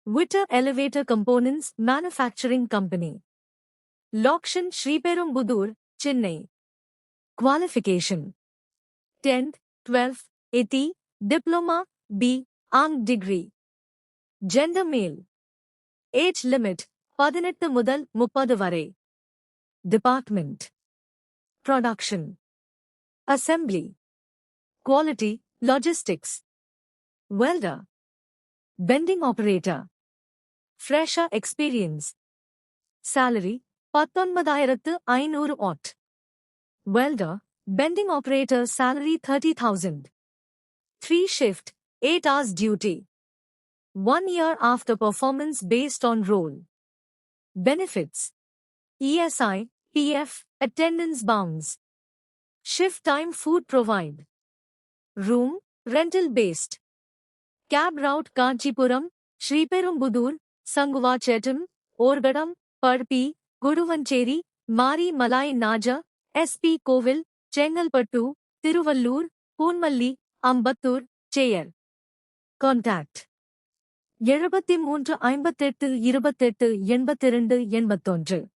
Wittur Elevator Components Manufacturing Company. Loction Sriperumbudur, Chennai. Qualification 10th, 12th, 80, Diploma, B, Ang degree. Gender male. Age limit 18 முதல் 30 வரை. Department. Production. Assembly. Quality, Logistics. Welder. Bending operator. Fresher experience. Salary 19,500 OT. Welder, bending operator salary 30,000. 3 shift, 8 hours duty. 1 year after performance based on role. Benefits. ESI, PF, attendance bouns. Shift time food provide. Room, rental based. Cab route Kanchipuram, Sriperumbudur, Sunguvarchartam, Oragadam, Padapi, Guduvancherry, malai nager, SP kovil, Chengalpattu, Thiruvallur, Poonamallee, Ambattur, Cheyyar. Contact 73 58 28 82 81